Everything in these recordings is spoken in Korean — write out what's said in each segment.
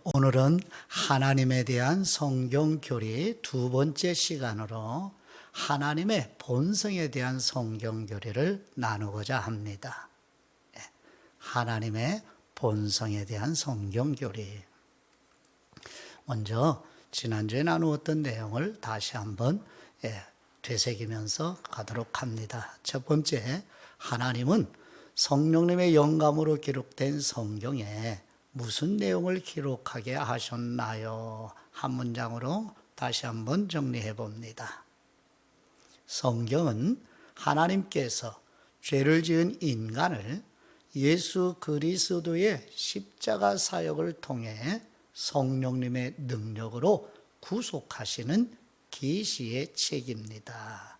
오늘은 하나님에 대한 성경교리 두 번째 시간으로 하나님의 본성에 대한 성경교리를 나누고자 합니다. 하나님의 본성에 대한 성경교리. 먼저 지난주에 나누었던 내용을 다시 한번 되새기면서 가도록 합니다. 첫 번째, 하나님은 성령님의 영감으로 기록된 성경에 무슨 내용을 기록하게 하셨나요? 한 문장으로 다시 한번 정리해 봅니다. 성경은 하나님께서 죄를 지은 인간을 예수 그리스도의 십자가 사역을 통해 성령님의 능력으로 구속하시는 계시의 책입니다.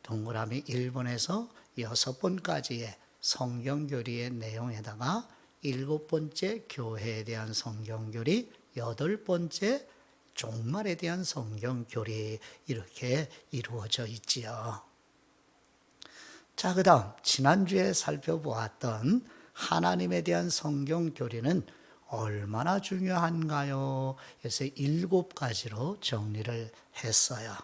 동그라미 1번에서 6번까지의 성경교리의 내용에다가 7번째 교회에 대한 성경교리, 8번째 종말에 대한 성경교리, 이렇게 이루어져 있지요. 자, 그 다음 지난주에 살펴보았던 하나님에 대한 성경교리는 얼마나 중요한가요? 그래서 7가지로 정리를 했어요.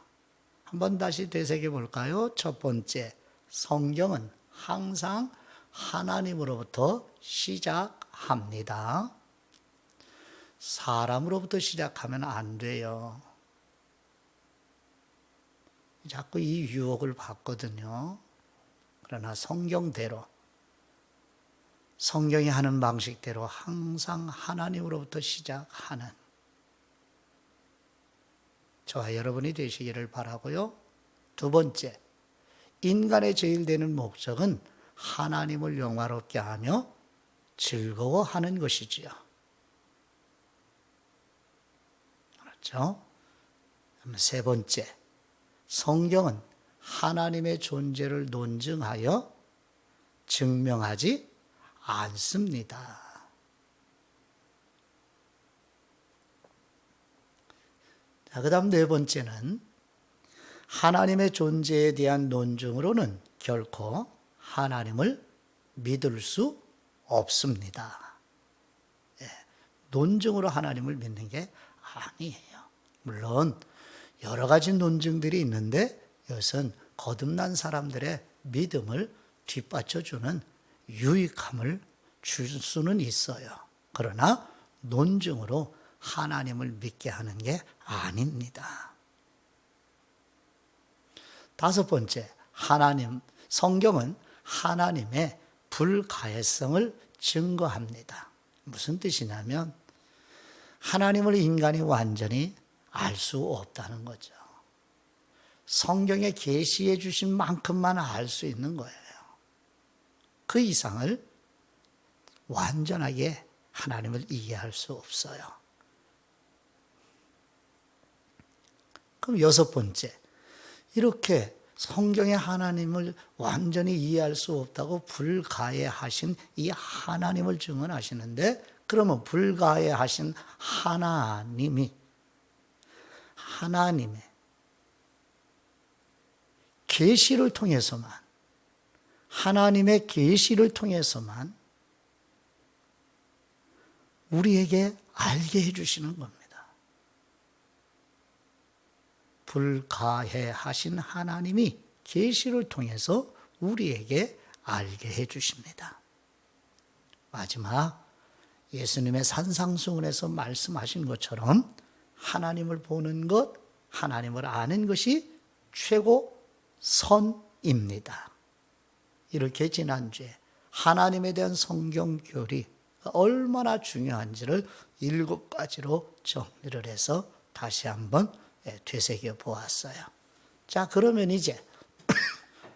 한번 다시 되새겨 볼까요? 첫 번째, 성경은 항상 하나님으로부터 시작합니다. 사람으로부터 시작하면 안 돼요. 자꾸 이 유혹을 받거든요. 그러나 성경대로, 성경이 하는 방식대로 항상 하나님으로부터 시작하는 저와 여러분이 되시기를 바라고요. 두 번째, 인간의 제일 되는 목적은 하나님을 영화롭게 하며 즐거워하는 것이지요. 그렇죠? 세 번째, 성경은 하나님의 존재를 논증하여 증명하지 않습니다. 자, 그 다음 네 번째는 하나님의 존재에 대한 논증으로는 결코 하나님을 믿을 수 없습니다. 논증으로 하나님을 믿는 게 아니에요. 물론 여러 가지 논증들이 있는데 이것은 거듭난 사람들의 믿음을 뒷받쳐주는 유익함을 줄 수는 있어요. 그러나 논증으로 하나님을 믿게 하는 게 아닙니다. 다섯 번째, 성경은 하나님의 불가해성을 증거합니다. 무슨 뜻이냐면 하나님을 인간이 완전히 알 수 없다는 거죠. 성경에 계시해 주신 만큼만 알 수 있는 거예요. 그 이상을 완전하게 하나님을 이해할 수 없어요. 그럼 여섯 번째, 이렇게 성경의 하나님을 완전히 이해할 수 없다고 불가해하신 이 하나님을 증언하시는데, 그러면 불가해하신 하나님의 계시를 통해서만, 하나님의 계시를 통해서만 우리에게 알게 해주시는 겁니다. 불가해하신 하나님이 계시를 통해서 우리에게 알게 해주십니다. 마지막, 예수님의 산상수훈에서 말씀하신 것처럼 하나님을 보는 것, 하나님을 아는 것이 최고 선입니다. 이렇게 지난주에 하나님에 대한 성경교리가 얼마나 중요한지를 7가지로 정리를 해서 다시 한번 되새겨 보았어요. 자, 그러면 이제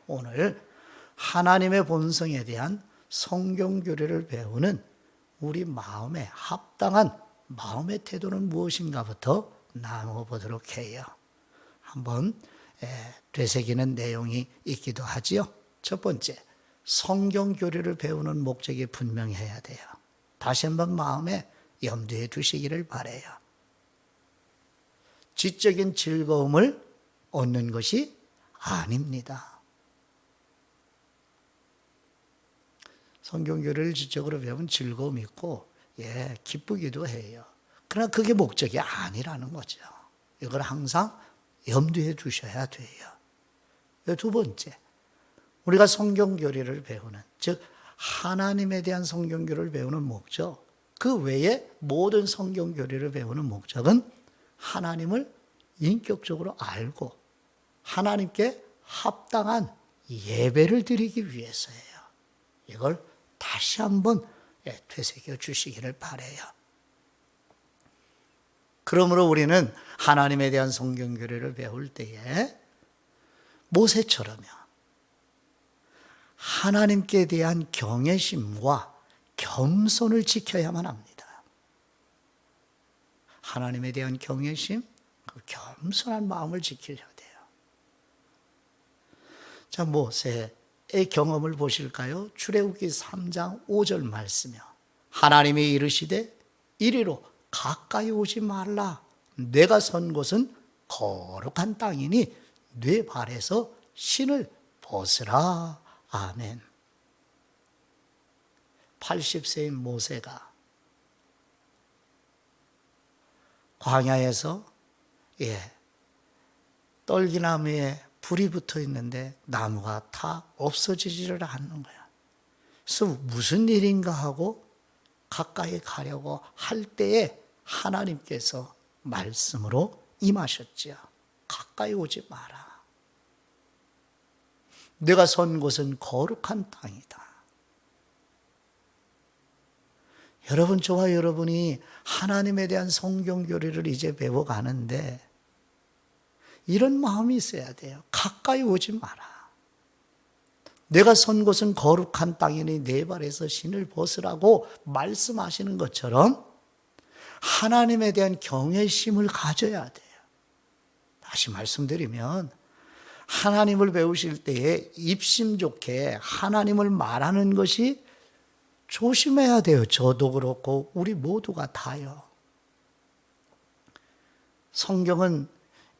오늘 하나님의 본성에 대한 성경교리를 배우는 우리 마음에 합당한 마음의 태도는 무엇인가부터 나눠보도록 해요. 한번 되새기는 내용이 있기도 하지요. 첫 번째, 성경교리를 배우는 목적이 분명해야 돼요. 다시 한번 마음에 염두에 두시기를 바라요. 지적인 즐거움을 얻는 것이 아닙니다. 성경교리를 지적으로 배우면 즐거움이 있고 기쁘기도 해요. 그러나 그게 목적이 아니라는 거죠. 이걸 항상 염두에 두셔야 돼요. 두 번째, 우리가 성경교리를 배우는, 즉 하나님에 대한 성경교리를 배우는 목적, 그 외에 모든 성경교리를 배우는 목적은 하나님을 인격적으로 알고 하나님께 합당한 예배를 드리기 위해서예요. 이걸 다시 한번 되새겨 주시기를 바라요. 그러므로 우리는 하나님에 대한 성경교리를 배울 때에 모세처럼요, 하나님께 대한 경외심과 겸손을 지켜야만 합니다. 하나님에 대한 경외심, 그 겸손한 마음을 지켜야 돼요. 자, 모세의 경험을 보실까요? 출애굽기 3장 5절 말씀이요. 하나님이 이르시되 이리로 가까이 오지 말라. 내가 선 곳은 거룩한 땅이니 네 발에서 신을 벗으라. 아멘. 80세인 모세가 광야에서 떨기나무에 불이 붙어 있는데 나무가 다 없어지지를 않는 거야. 그래서 무슨 일인가 하고 가까이 가려고 할 때에 하나님께서 말씀으로 임하셨지요. 가까이 오지 마라. 내가 선 곳은 거룩한 땅이다. 여러분, 저와 여러분이 하나님에 대한 성경교리를 이제 배워가는데 이런 마음이 있어야 돼요. 가까이 오지 마라. 내가 선 곳은 거룩한 땅이니 네 발에서 신을 벗으라고 말씀하시는 것처럼 하나님에 대한 경외심을 가져야 돼요. 다시 말씀드리면 하나님을 배우실 때에 입심 좋게 하나님을 말하는 것이 조심해야 돼요. 저도 그렇고 우리 모두가 다요. 성경은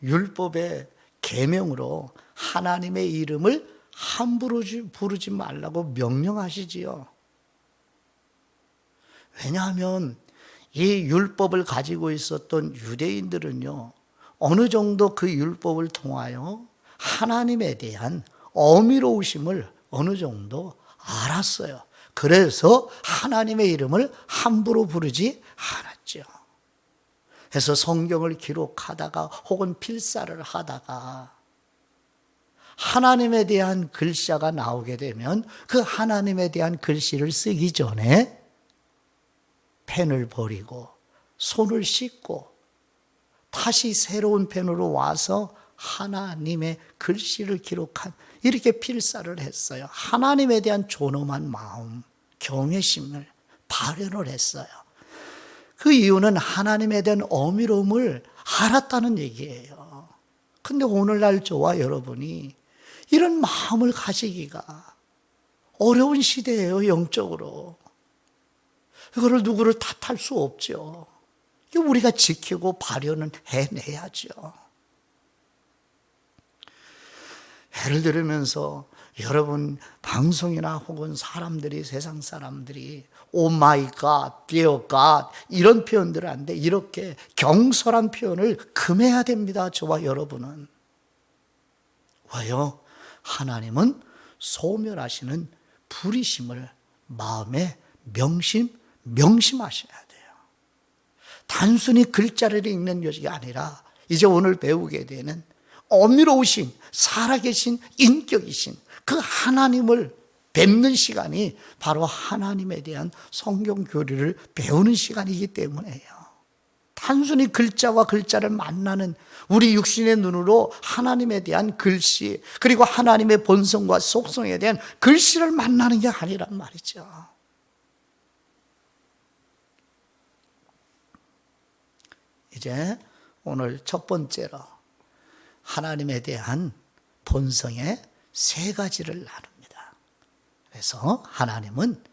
율법의 계명으로 하나님의 이름을 함부로 부르지 말라고 명령하시지요. 왜냐하면 이 율법을 가지고 있었던 유대인들은요, 어느 정도 그 율법을 통하여 하나님에 대한 어미로우심을 어느 정도 알았어요. 그래서 하나님의 이름을 함부로 부르지 않았죠. 그래서 성경을 기록하다가 혹은 필사를 하다가 하나님에 대한 글자가 나오게 되면 그 하나님에 대한 글씨를 쓰기 전에 펜을 버리고 손을 씻고 다시 새로운 펜으로 와서 하나님의 글씨를 기록한, 이렇게 필사를 했어요. 하나님에 대한 존엄한 마음, 경외심을 발현을 했어요. 그 이유는 하나님에 대한 어미로움을 알았다는 얘기예요. 근데 오늘날 저와 여러분이 이런 마음을 가지기가 어려운 시대예요, 영적으로. 이거를 누구를 탓할 수 없죠. 우리가 지키고 발현은 해내야죠. 예를 들으면서 여러분 방송이나 혹은 사람들이, 세상 사람들이 오 마이 갓, 디어 갓 이런 표현들을 하는데 이렇게 경솔한 표현을 금해야 됩니다. 저와 여러분은. 왜요? 하나님은 소멸하시는 불의심을 마음에 명심하셔야 돼요. 단순히 글자를 읽는 것이 아니라 이제 오늘 배우게 되는 어미로우신, 살아계신 인격이신 그 하나님을 뵙는 시간이 바로 하나님에 대한 성경 교리를 배우는 시간이기 때문에요. 단순히 글자와 글자를 만나는 우리 육신의 눈으로 하나님에 대한 글씨, 그리고 하나님의 본성과 속성에 대한 글씨를 만나는 게 아니란 말이죠. 이제 오늘 첫 번째로 하나님에 대한 본성의 세 가지를 나눕니다. 그래서 하나님은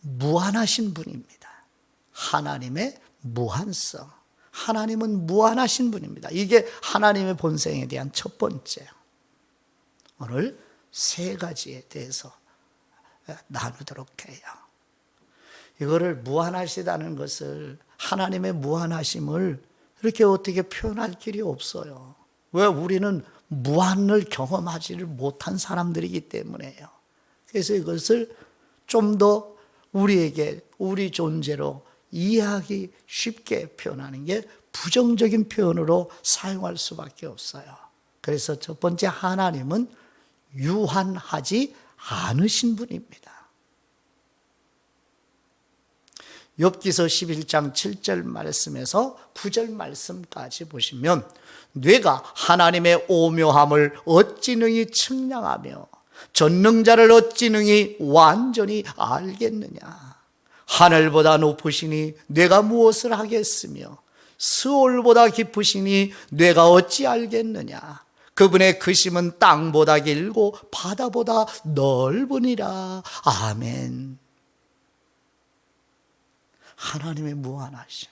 무한하신 분입니다. 하나님의 무한성. 하나님은 무한하신 분입니다. 이게 하나님의 본성에 대한 첫 번째. 오늘 세 가지에 대해서 나누도록 해요. 이거를 무한하시다는 것을, 하나님의 무한하심을 이렇게 어떻게 표현할 길이 없어요. 왜? 우리는 무한을 경험하지를 못한 사람들이기 때문에요. 그래서 이것을 좀 더 우리에게, 우리 존재로 이해하기 쉽게 표현하는 게 부정적인 표현으로 사용할 수밖에 없어요. 그래서 첫 번째, 하나님은 유한하지 않으신 분입니다. 욥기서 11장 7절 말씀에서 9절 말씀까지 보시면, 뇌가 하나님의 오묘함을 어찌 능히 측량하며 전능자를 어찌 능히 완전히 알겠느냐. 하늘보다 높으시니 뇌가 무엇을 하겠으며 스올보다 깊으시니 뇌가 어찌 알겠느냐. 그분의 크심은 땅보다 길고 바다보다 넓으니라. 아멘. 하나님의 무한하심,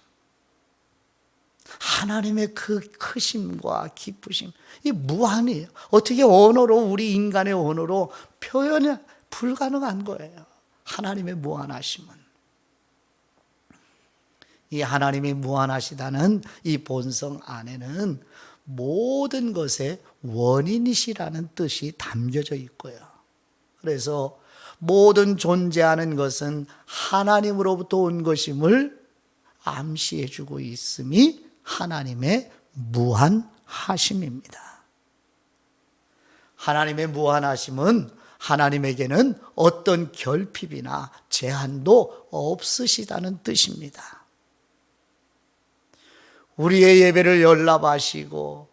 하나님의 그 크심과 기쁘심, 이 무한이에요. 어떻게 언어로, 우리 인간의 언어로 표현이 불가능한 거예요. 하나님의 무한하심은. 이 하나님이 무한하시다는 이 본성 안에는 모든 것의 원인이시라는 뜻이 담겨져 있고요. 그래서 모든 존재하는 것은 하나님으로부터 온 것임을 암시해 주고 있음이 하나님의 무한하심입니다. 하나님의 무한하심은 하나님에게는 어떤 결핍이나 제한도 없으시다는 뜻입니다. 우리의 예배를 연락하시고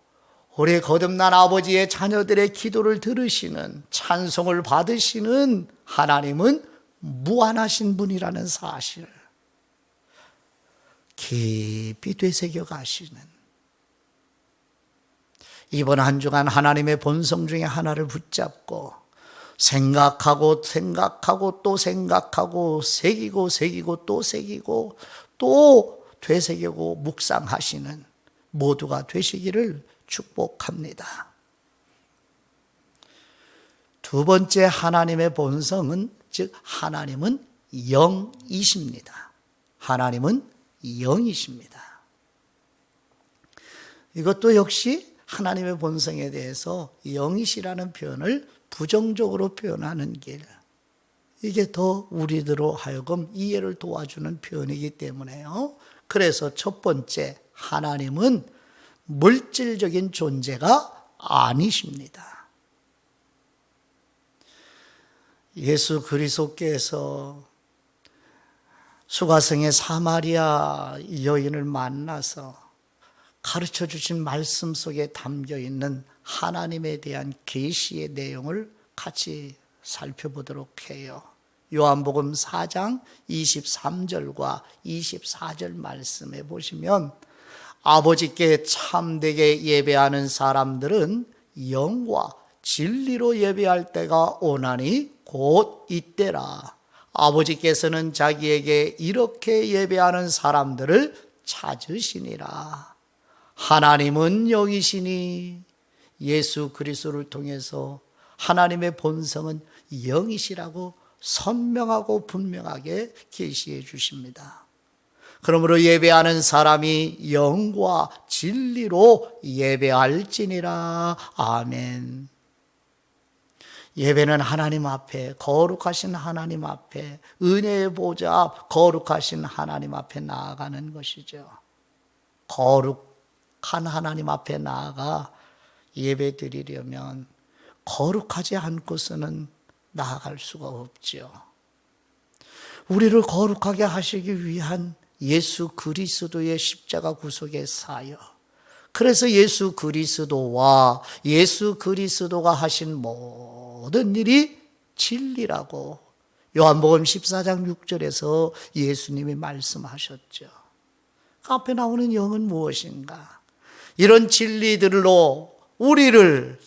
우리 거듭난 아버지의 자녀들의 기도를 들으시는, 찬송을 받으시는 하나님은 무한하신 분이라는 사실을 깊이 되새겨 가시는, 이번 한 주간 하나님의 본성 중에 하나를 붙잡고 생각하고 또 생각하고 새기고 또 새기고 또 되새기고 묵상하시는 모두가 되시기를 축복합니다. 두 번째, 하나님의 본성은, 즉 하나님은 영이십니다. 하나님은 영이십니다. 이것도 역시 하나님의 본성에 대해서 영이시라는 표현을 부정적으로 표현하는 길, 이게 더 우리들로 하여금 이해를 도와주는 표현이기 때문에요. 그래서 첫 번째, 하나님은 물질적인 존재가 아니십니다. 예수 그리스도께서 수가성의 사마리아 여인을 만나서 가르쳐 주신 말씀 속에 담겨 있는 하나님에 대한 계시의 내용을 같이 살펴보도록 해요. 요한복음 4장 23절과 24절 말씀에 보시면, 아버지께 참되게 예배하는 사람들은 영과 진리로 예배할 때가 오나니 곧 이때라. 아버지께서는 자기에게 이렇게 예배하는 사람들을 찾으시니라. 하나님은 영이시니, 예수 그리스도를 통해서 하나님의 본성은 영이시라고 선명하고 분명하게 계시해 주십니다. 그러므로 예배하는 사람이 영과 진리로 예배할지니라. 아멘. 예배는 하나님 앞에, 거룩하신 하나님 앞에, 은혜의 보좌 앞, 거룩하신 하나님 앞에 나아가는 것이죠. 거룩한 하나님 앞에 나아가 예배 드리려면 거룩하지 않고서는 나아갈 수가 없죠. 우리를 거룩하게 하시기 위한 예수 그리스도의 십자가 구속의 사역, 그래서 예수 그리스도와 예수 그리스도가 하신 모든 일이 진리라고 요한복음 14장 6절에서 예수님이 말씀하셨죠. 그 앞에 나오는 영은 무엇인가? 이런 진리들로 우리를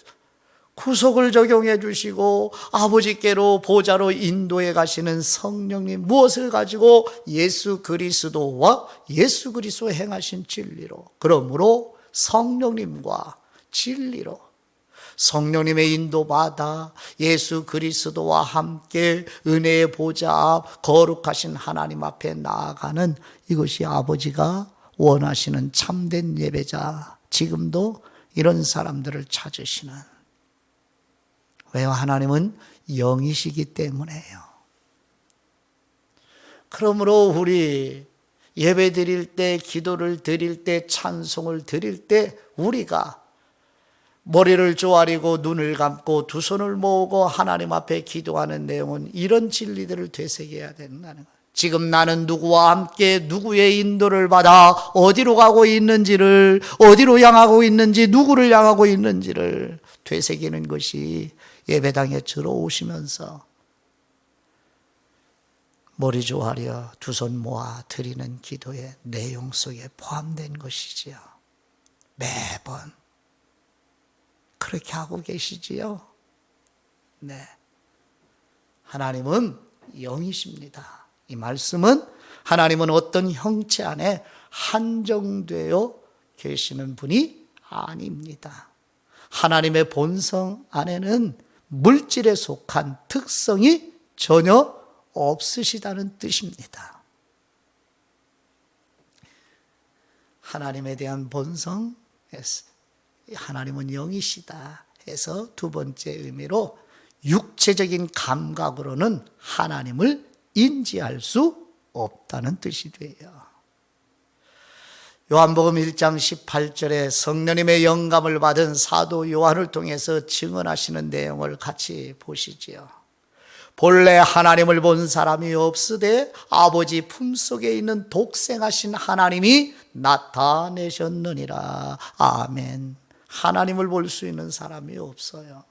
구속을 적용해 주시고 아버지께로 보좌로 인도해 가시는 성령님, 무엇을 가지고? 예수 그리스도와 예수 그리스도 행하신 진리로, 그러므로 성령님과 진리로 성령님의 인도받아 예수 그리스도와 함께 은혜의 보좌 앞 거룩하신 하나님 앞에 나아가는 이것이 아버지가 원하시는 참된 예배자. 지금도 이런 사람들을 찾으시는. 왜요? 하나님은 영이시기 때문에요. 그러므로 우리 예배 드릴 때, 기도를 드릴 때, 찬송을 드릴 때 우리가 머리를 조아리고 눈을 감고 두 손을 모으고 하나님 앞에 기도하는 내용은 이런 진리들을 되새겨야 된다는 거예요. 지금 나는 누구와 함께 누구의 인도를 받아 어디로 가고 있는지를, 어디로 향하고 있는지, 누구를 향하고 있는지를 되새기는 것이 예배당에 들어오시면서 머리 조아려 두 손 모아 드리는 기도의 내용 속에 포함된 것이지요. 매번 그렇게 하고 계시지요. 네. 하나님은 영이십니다. 이 말씀은 하나님은 어떤 형체 안에 한정되어 계시는 분이 아닙니다. 하나님의 본성 안에는 물질에 속한 특성이 전혀 없으시다는 뜻입니다. 하나님에 대한 본성, 하나님은 영이시다 해서 두 번째 의미로 육체적인 감각으로는 하나님을 인지할 수 없다는 뜻이 돼요. 요한복음 1장 18절에 성령님의 영감을 받은 사도 요한을 통해서 증언하시는 내용을 같이 보시지요. 본래 하나님을 본 사람이 없으되 아버지 품속에 있는 독생하신 하나님이 나타내셨느니라. 아멘. 하나님을 볼 수 있는 사람이 없어요.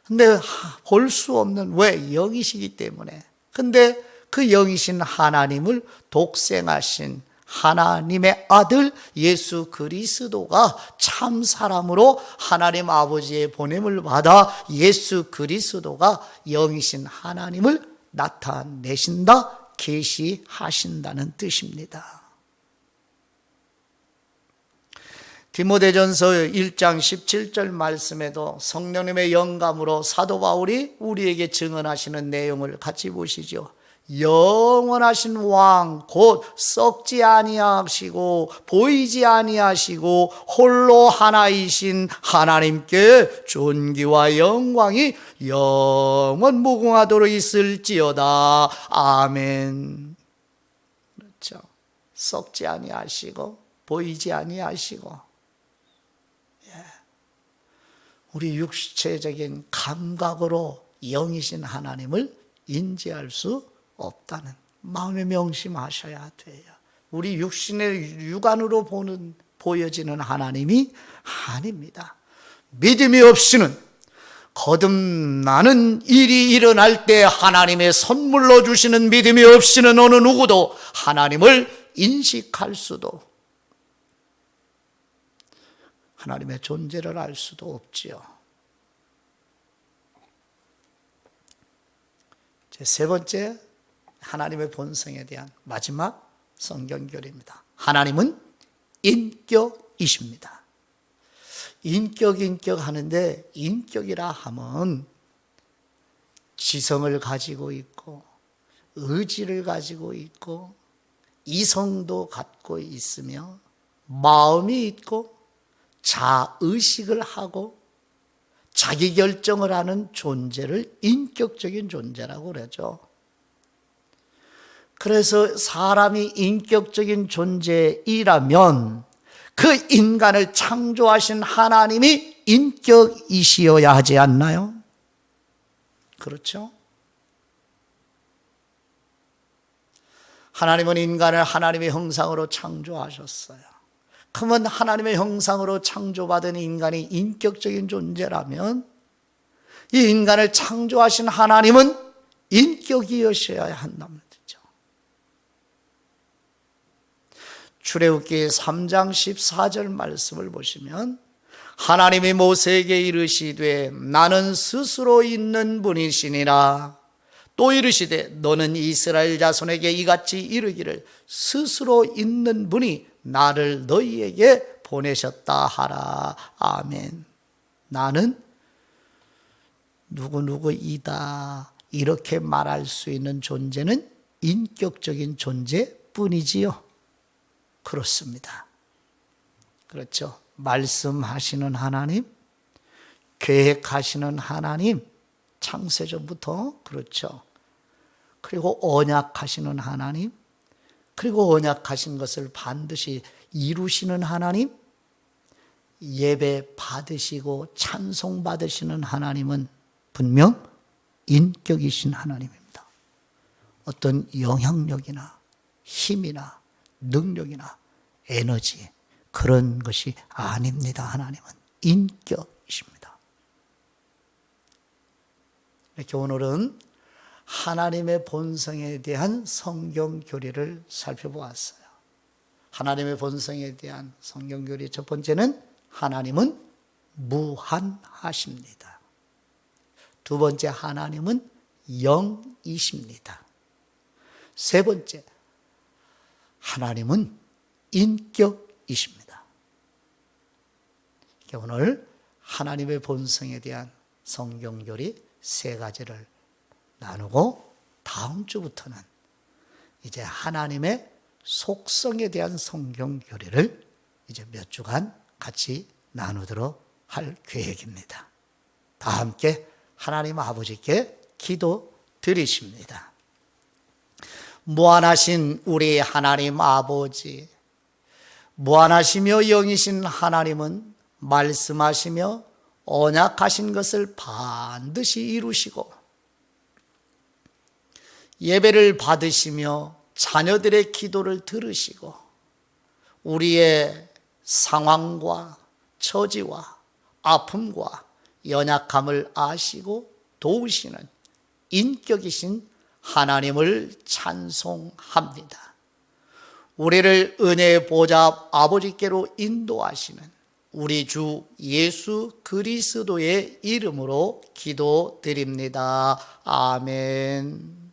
근데 볼 수 없는, 왜? 영이시기 때문에. 근데 그 영이신 하나님을 독생하신 하나님의 아들 예수 그리스도가 참 사람으로 하나님 아버지의 보냄을 받아 예수 그리스도가 영이신 하나님을 나타내신다, 계시하신다는 뜻입니다. 디모데전서 1장 17절 말씀에도 성령님의 영감으로 사도 바울이 우리에게 증언하시는 내용을 같이 보시죠. 영원하신 왕 곧 썩지 아니하시고 보이지 아니하시고 홀로 하나이신 하나님께 존귀와 영광이 영원 무궁하도록 있을지어다. 아멘. 그렇죠. 썩지 아니하시고 보이지 아니하시고, 우리 육체적인 감각으로 영이신 하나님을 인지할 수 없다는 마음에 명심하셔야 돼요. 우리 육신의 육안으로 보여지는 하나님이 아닙니다. 믿음이 없이는 거듭나는 일이 일어날 때 하나님의 선물로 주시는 믿음이 없이는 어느 누구도 하나님을 인식할 수도, 하나님의 존재를 알 수도 없지요. 세 번째, 하나님의 본성에 대한 마지막 성경교리입니다. 하나님은 인격이십니다. 인격 하는데, 인격이라 하면 지성을 가지고 있고 의지를 가지고 있고 이성도 갖고 있으며 마음이 있고 자의식을 하고 자기 결정을 하는 존재를 인격적인 존재라고 그러죠. 그래서 사람이 인격적인 존재이라면 그 인간을 창조하신 하나님이 인격이시어야 하지 않나요? 그렇죠? 하나님은 인간을 하나님의 형상으로 창조하셨어요. 그러면 하나님의 형상으로 창조받은 인간이 인격적인 존재라면 이 인간을 창조하신 하나님은 인격이셔야 한다는 뜻이죠. 출애굽기 3장 14절 말씀을 보시면 하나님이 모세에게 이르시되 나는 스스로 있는 분이시니라. 또 이르시되 너는 이스라엘 자손에게 이같이 이르기를 스스로 있는 분이 나를 너희에게 보내셨다 하라. 아멘. 나는 누구누구이다 이렇게 말할 수 있는 존재는 인격적인 존재뿐이지요. 그렇습니다. 그렇죠. 말씀하시는 하나님, 계획하시는 하나님, 창세전부터 그렇죠. 그리고 언약하시는 하나님, 그리고 언약하신 것을 반드시 이루시는 하나님, 예배 받으시고 찬송 받으시는 하나님은 분명 인격이신 하나님입니다. 어떤 영향력이나 힘이나 능력이나 에너지 그런 것이 아닙니다. 하나님은 인격이십니다. 이렇게 오늘은 하나님의 본성에 대한 성경 교리를 살펴보았어요. 하나님의 본성에 대한 성경 교리 첫 번째는 하나님은 무한하십니다. 두 번째, 하나님은 영이십니다. 세 번째, 하나님은 인격이십니다. 오늘 하나님의 본성에 대한 성경 교리 세 가지를 나누고 다음 주부터는 이제 하나님의 속성에 대한 성경 교리를 이제 몇 주간 같이 나누도록 할 계획입니다. 다 함께 하나님 아버지께 기도 드리십니다. 무한하신 우리 하나님 아버지, 무한하시며 영이신 하나님은 말씀하시며 언약하신 것을 반드시 이루시고 예배를 받으시며 자녀들의 기도를 들으시고 우리의 상황과 처지와 아픔과 연약함을 아시고 도우시는 인격이신 하나님을 찬송합니다. 우리를 은혜의 보좌 아버지께로 인도하시는 우리 주 예수 그리스도의 이름으로 기도드립니다. 아멘.